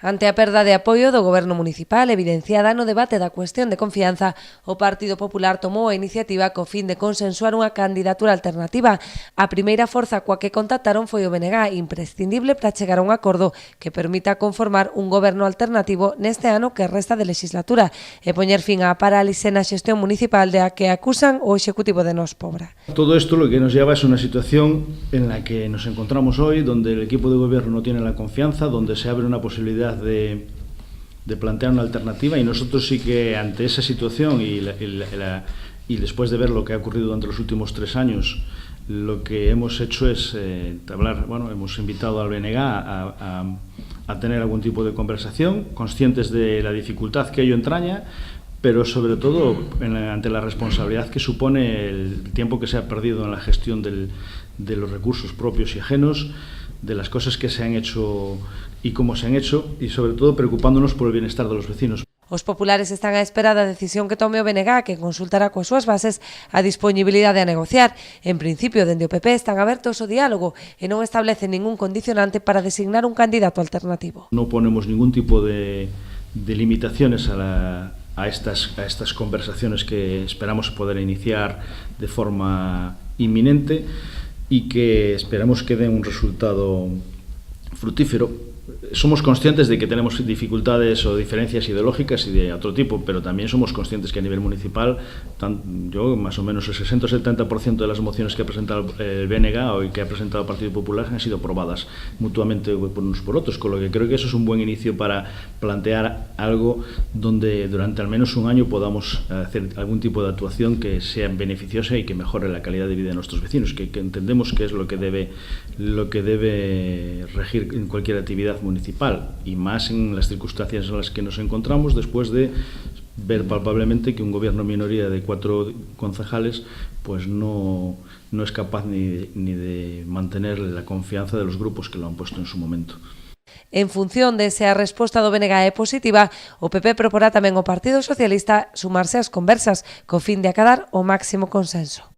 Ante a perda de apoio do Goberno municipal evidenciada no debate da cuestión de confianza, o Partido Popular tomou a iniciativa co fin de consensuar unha candidatura alternativa. A primeira forza coa que contactaron foi o BNG, imprescindible para chegar a un acordo que permita conformar un goberno alternativo neste ano que resta de legislatura e poñer fin á parálise na xestión municipal de a que acusan o Executivo de Nos Pobra. Todo esto lo que nos lleva es una situación en la que nos encontramos hoy, donde el equipo de gobierno no tiene la confianza, donde se abre una posibilidad de plantear una alternativa, y nosotros sí que ante esa situación y después de ver lo que ha ocurrido durante los últimos 3 años, lo que hemos hecho es hemos invitado al BNG a tener algún tipo de conversación, conscientes de la dificultad que ello entraña, pero sobre todo ante la responsabilidad que supone el tiempo que se ha perdido en la gestión de los recursos propios y ajenos, de las cosas que se han hecho y cómo se han hecho, y sobre todo preocupándonos por el bienestar de los vecinos. Os populares están á espera da decisión que tome o BNG, que consultará coas súas bases a disponibilidade a negociar. En principio, dende o PP están abertos ao diálogo e non establecen ningún condicionante para designar un candidato alternativo. No ponemos ningún tipo de limitaciones a estas conversaciones que esperamos poder iniciar de forma inminente y que esperamos que den un resultado fructífero. Somos conscientes de que tenemos dificultades o diferencias ideológicas y de otro tipo, pero también somos conscientes que a nivel municipal, yo más o menos el 60 o 70% de las mociones que ha presentado el BNG o que ha presentado el Partido Popular han sido aprobadas mutuamente por unos por otros, con lo que creo que eso es un buen inicio para plantear algo donde durante al menos un año podamos hacer algún tipo de actuación que sea beneficiosa y que mejore la calidad de vida de nuestros vecinos, que entendemos que es lo que debe regir en cualquier actividad municipal, y más en las circunstancias en las que nos encontramos después de ver palpablemente que un gobierno minoría de 4 concejales pues no es capaz ni de mantener la confianza de los grupos que lo han puesto en su momento. En función de se a resposta do BNG é positiva, o PP proporá tamén ao Partido Socialista sumarse ás conversas co fin de acadar o máximo consenso.